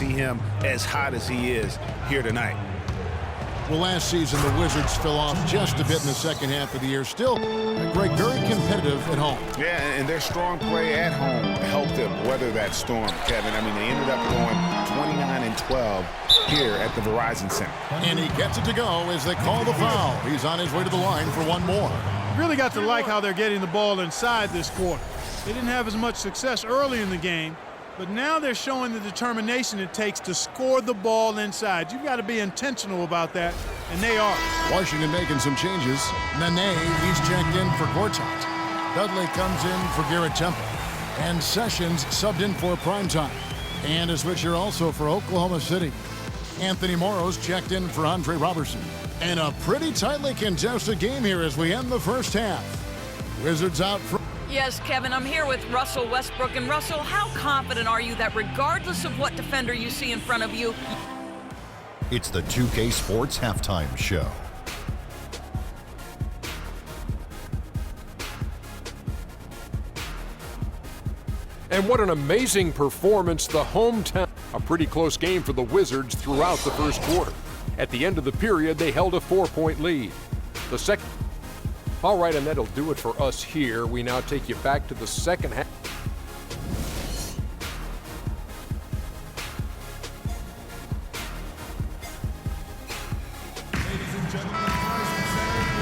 see him as hot as he is here tonight. Well, last season, the Wizards fell off just a bit in the second half of the year. Still, Greg, very competitive at home. Yeah, and their strong play at home helped them weather that storm, Kevin. I mean, they ended up going 29-12 here at the Verizon Center. And he gets it to go as they call the foul. He's on his way to the line for one more. Really got to like how they're getting the ball inside this quarter. They didn't have as much success early in the game, but now they're showing the determination it takes to score the ball inside. You've got to be intentional about that, and they are. Washington making some changes. Nene, he's checked in for Gortat. Dudley comes in for Garrett Temple. And Sessions subbed in for Primetime. And a switch here also for Oklahoma City. Anthony Morrow's checked in for Andre Robertson. And a pretty tightly contested game here as we end the first half. Wizards out front. Yes, Kevin, I'm here with Russell Westbrook. And Russell, how confident are you that regardless of what defender you see in front of you... It's the 2K Sports Halftime Show. And what an amazing performance, the hometown. A pretty close game for the Wizards throughout the first quarter. At the end of the period, they held a 4-point lead. The second... All right, and that'll do it for us here. We now take you back to the second half.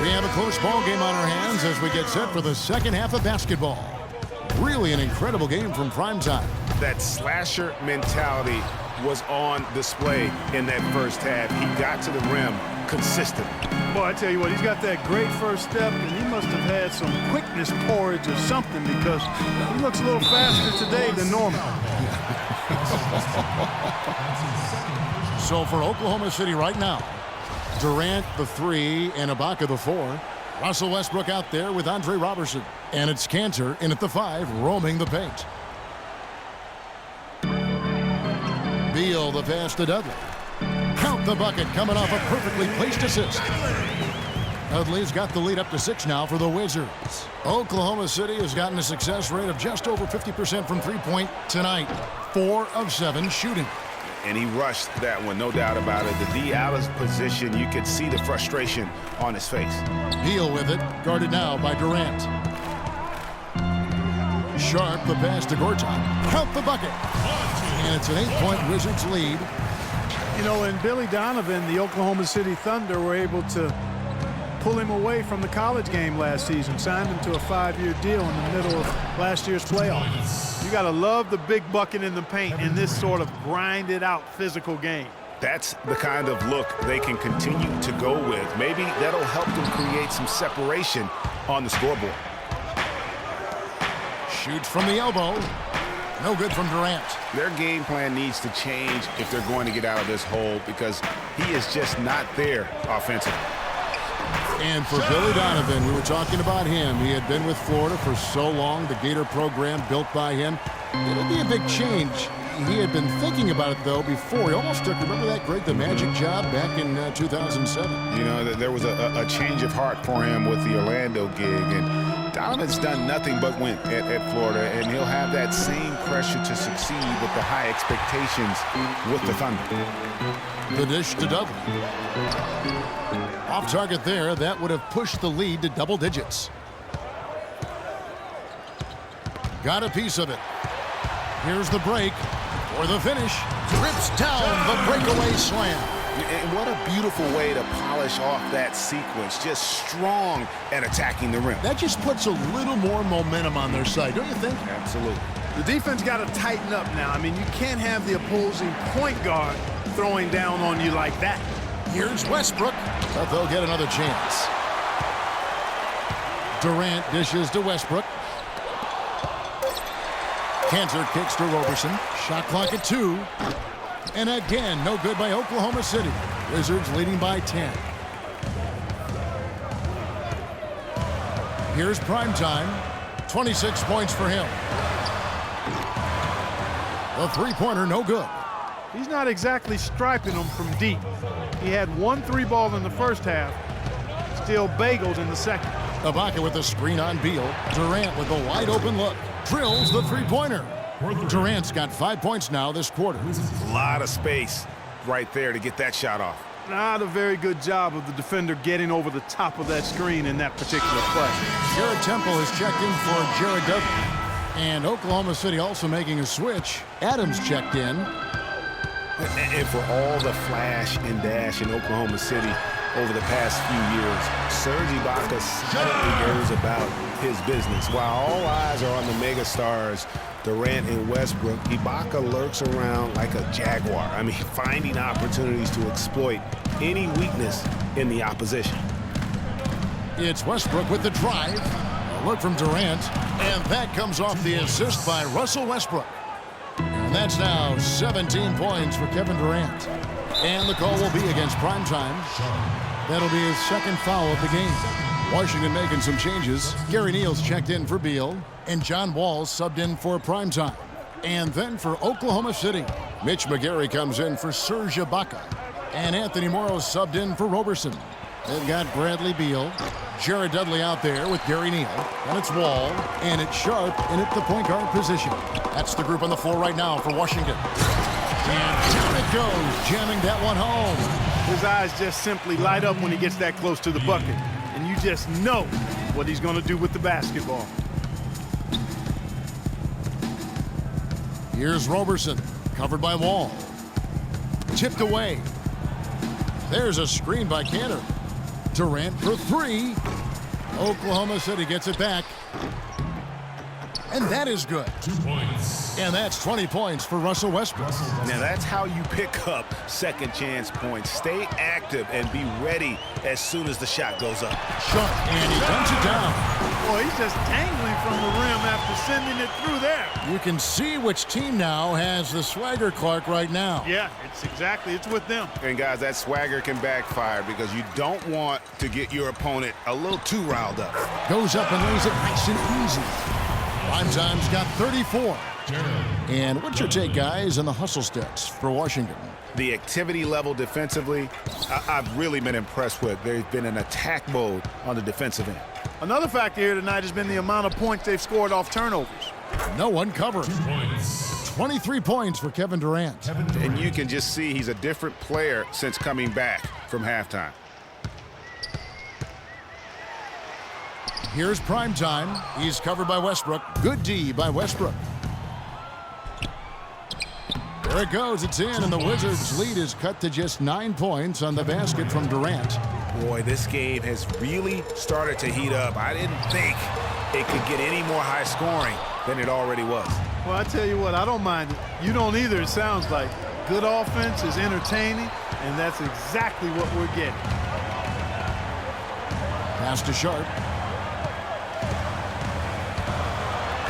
We have a close ball game on our hands as we get set for the second half of basketball. Really an incredible game from Primetime. That slasher mentality was on display in that first half. He got to the rim consistently. Boy, I tell you what, he's got that great first step, and he must have had some quickness porridge or something because he looks a little faster today than normal. So for Oklahoma City right now, Durant the 3 and Ibaka the 4. Russell Westbrook out there with Andre Robertson. And it's Cantor in at the 5, roaming the paint. Beal the pass to Dudley. Count the bucket coming off a perfectly placed assist. Dudley's got the lead up to 6 now for the Wizards. Oklahoma City has gotten a success rate of just over 50% from three-point tonight. 4 of 7 shooting. And he rushed that one, no doubt about it. The D out of position, you could see the frustration on his face. Beal with it, guarded now by Durant. Sharp the pass to Gortat. Count the bucket. And it's an 8-point Wizards lead. You know, and Billy Donovan, the Oklahoma City Thunder, were able to pull him away from the college game last season, signed him to a 5-year deal in the middle of last year's playoffs. You got to love the big bucket in the paint in this sort of grinded-out physical game. That's the kind of look they can continue to go with. Maybe that'll help them create some separation on the scoreboard. Shoots from the elbow. No good from Durant. Their game plan needs to change if they're going to get out of this hole because he is just not there offensively. And for Billy Donovan, we were talking about him. He had been with Florida for so long, the Gator program built by him. It'll be a big change. He had been thinking about it, though, before. He almost took, remember that great The Magic job back in 2007? You know, there was a change of heart for him with the Orlando gig. And Donovan's done nothing but win at Florida, and he'll have that same pressure to succeed with the high expectations with the Thunder. The dish to Dudley. Off target there, that would have pushed the lead to double digits. Got a piece of it. Here's the break for the finish. Rips down the breakaway slam. And what a beautiful way to polish off that sequence. Just strong at attacking the rim. That just puts a little more momentum on their side, don't you think? Absolutely. The defense got to tighten up now. I mean, you can't have the opposing point guard throwing down on you like that. Here's Westbrook, but they'll get another chance. Durant dishes to Westbrook. Cantor kicks to Robertson. Shot clock at 2. And again, no good by Oklahoma City. Wizards leading by 10. Here's Primetime. 26 points for him. The three-pointer, no good. He's not exactly striping them from deep. He had 1 3-ball in the first half, still bageled in the second. Ibaka with the screen on Beal. Durant with a wide-open look. Drills the three-pointer. Durant's got 5 points now this quarter. A lot of space right there to get that shot off. Not a very good job of the defender getting over the top of that screen in that particular play. Garrett Temple has checked in for Jared Dudley. And Oklahoma City also making a switch. Adams checked in. And for all the flash and dash in Oklahoma City over the past few years, Serge Ibaka suddenly goes about his business. While all eyes are on the megastars, Durant and Westbrook, Ibaka lurks around like a jaguar. I mean, finding opportunities to exploit any weakness in the opposition. It's Westbrook with the drive. A look from Durant. And that comes off the assist by Russell Westbrook. And that's now 17 points for Kevin Durant. And the call will be against Primetime. That'll be his second foul of the game. Washington making some changes. Gary Neal's checked in for Beal. And John Wall's subbed in for Primetime. And then for Oklahoma City, Mitch McGary comes in for Serge Ibaka. And Anthony Morrow's subbed in for Roberson. They've got Bradley Beal. Jared Dudley out there with Gary Neal. And it's Wall. And it's Sharp in at the point guard position. That's the group on the floor right now for Washington. And down it goes, jamming that one home. His eyes just simply light up when he gets that close to the bucket. And you just know what he's going to do with the basketball. Here's Roberson, covered by Wall. Tipped away. There's a screen by Cantor. Durant for three. Oklahoma City gets it back. And that is good. 2 points. And that's 20 points for Russell Westbrook. Now that's how you pick up second chance points. Stay active and be ready as soon as the shot goes up. Sharp, and he dunks it down. Boy, he's just dangling from the rim after sending it through there. You can see which team now has the swagger Clark right now. Yeah, it's with them. And guys, that swagger can backfire because you don't want to get your opponent a little too riled up. Goes up and lays it nice and easy. Primetime's got 34. And what's your take, guys, on the hustle stats for Washington? The activity level defensively, I've really been impressed with. There's been an attack mode on the defensive end. Another factor here tonight has been the amount of points they've scored off turnovers. No one covered. 2 points. 23 points for Kevin Durant. And you can just see he's a different player since coming back from halftime. Here's Primetime. He's covered by Westbrook. Good D by Westbrook. There it goes. It's in, and the Wizards' lead is cut to just 9 points on the basket from Durant. Boy, this game has really started to heat up. I didn't think it could get any more high scoring than it already was. Well, I tell you what, I don't mind it. You don't either, it sounds like. Good offense is entertaining, and that's exactly what we're getting. Pass to Sharp.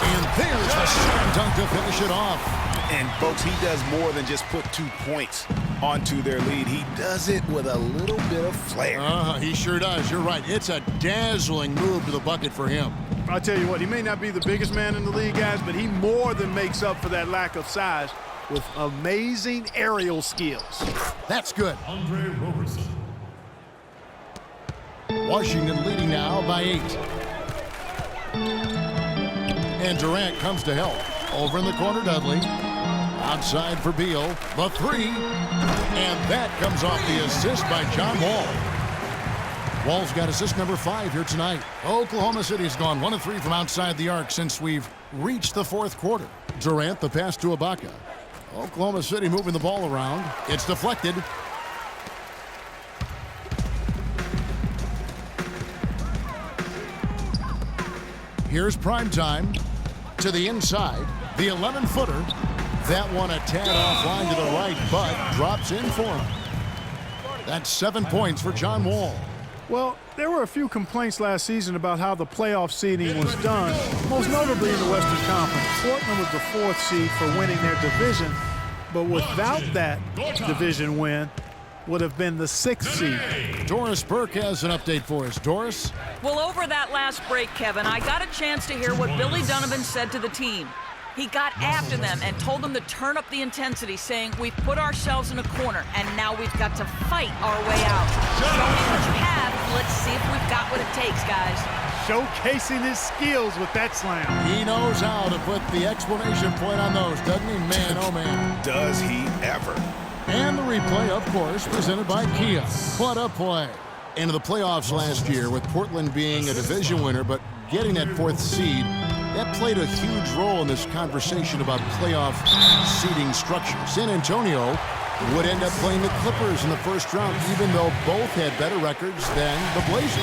And there's the slam dunk to finish it off. And, folks, he does more than just put 2 points onto their lead. He does it with a little bit of flair. He sure does. You're right. It's a dazzling move to the bucket for him. I'll tell you what, he may not be the biggest man in the league, guys, but he more than makes up for that lack of size with amazing aerial skills. That's good. Andre Roberson. Washington leading now by 8. And Durant comes to help. Over in the corner, Dudley. Outside for Beal. The three. And that comes off the assist by John Wall. Wall's got assist number 5 here tonight. Oklahoma City has gone 1 of 3 from outside the arc since we've reached the 4th quarter. Durant, the pass to Ibaka. Oklahoma City moving the ball around. It's deflected. Here's Primetime to the inside. The 11-footer. That one a tad offline to the right, but drops in for him. That's 7 points for John Wall. Well, there were a few complaints last season about how the playoff seeding was done, most notably in the Western Conference. Portland was the 4th seed for winning their division, but without that division win, would have been the 6th seed. Doris Burke has an update for us. Doris? Well, over that last break, Kevin, I got a chance to hear what Billy Donovan said to the team. He got after them and told them to turn up the intensity, saying, we've put ourselves in a corner, and now we've got to fight our way out. Show me what you have. Let's see if we've got what it takes, guys. showcasing his skills with that slam. He knows how to put the exclamation point on those, doesn't he? Man, oh man. Does he ever? And the replay, of course, presented by Kia. What a play. Into the playoffs last year with Portland being a division winner, but getting that 4th seed, that played a huge role in this conversation about playoff seeding structure. San Antonio would end up playing the Clippers in the first round, even though both had better records than the Blazers.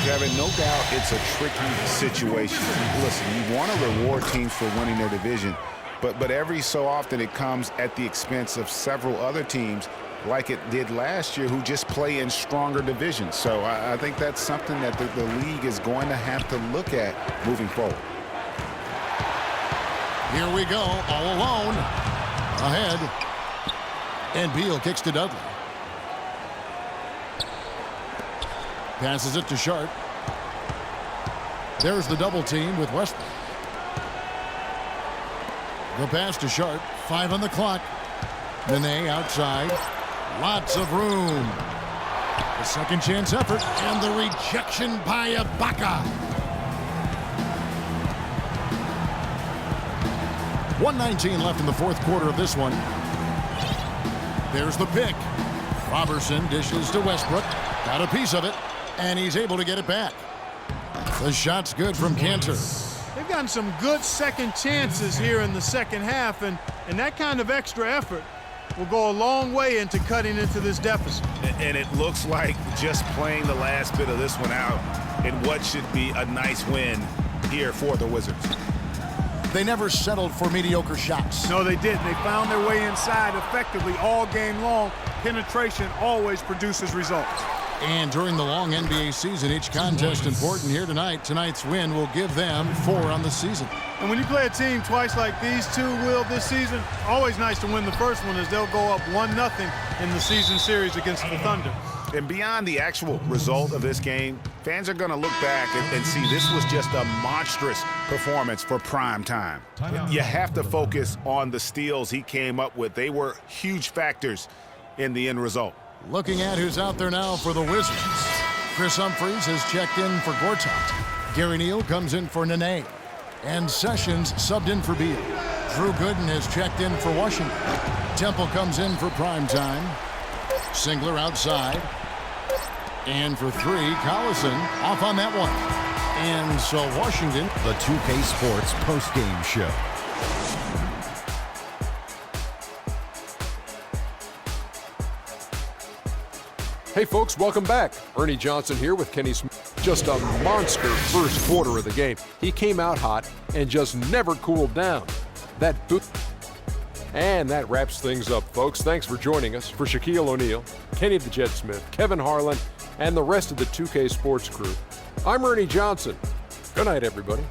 Kevin, no doubt it's a tricky situation. Listen, you want to reward teams for winning their division, but every so often it comes at the expense of several other teams, like it did last year, who just play in stronger divisions. So I think that's something that the league is going to have to look at moving forward. Here we go, all alone, ahead. And Beal kicks to Dudley. Passes it to Sharp. There's the double team with Westbrook. The pass to Sharp. 5 on the clock. Nene outside. Lots of room. The second chance effort. And the rejection by Ibaka. 1:19 left in the 4th quarter of this one. There's the pick. Robertson dishes to Westbrook. Got a piece of it. And he's able to get it back. The shot's good from Cantor. They've gotten some good second chances here in the second half, and that kind of extra effort will go a long way into cutting into this deficit. And it looks like just playing the last bit of this one out in what should be a nice win here for the Wizards. They never settled for mediocre shots. No, they didn't. They found their way inside effectively all game long. Penetration always produces results. And during the long NBA season, each contest important. Here tonight. Tonight's win will give them 4 on the season. And when you play a team twice like these two will this season, always nice to win the first one, as they'll go up 1-0 in the season series against the Thunder. And beyond the actual result of this game, fans are going to look back and see this was just a monstrous performance for prime time. You have to focus on the steals he came up with. They were huge factors in the end result. Looking at who's out there now for the Wizards. Chris Humphries has checked in for Gortat. Gary Neal comes in for Nene. And Sessions subbed in for Beal. Drew Gooden has checked in for Washington. Temple comes in for primetime. Singler outside. And for 3, Collison off on that one. And so Washington. The 2K Sports postgame show. Hey folks, welcome back. Ernie Johnson here with Kenny Smith. Just a monster first quarter of the game. He came out hot and just never cooled down. And that wraps things up, folks. Thanks for joining us. For Shaquille O'Neal, Kenny the Jet Smith, Kevin Harlan, and the rest of the 2K Sports crew, I'm Ernie Johnson. Good night, everybody.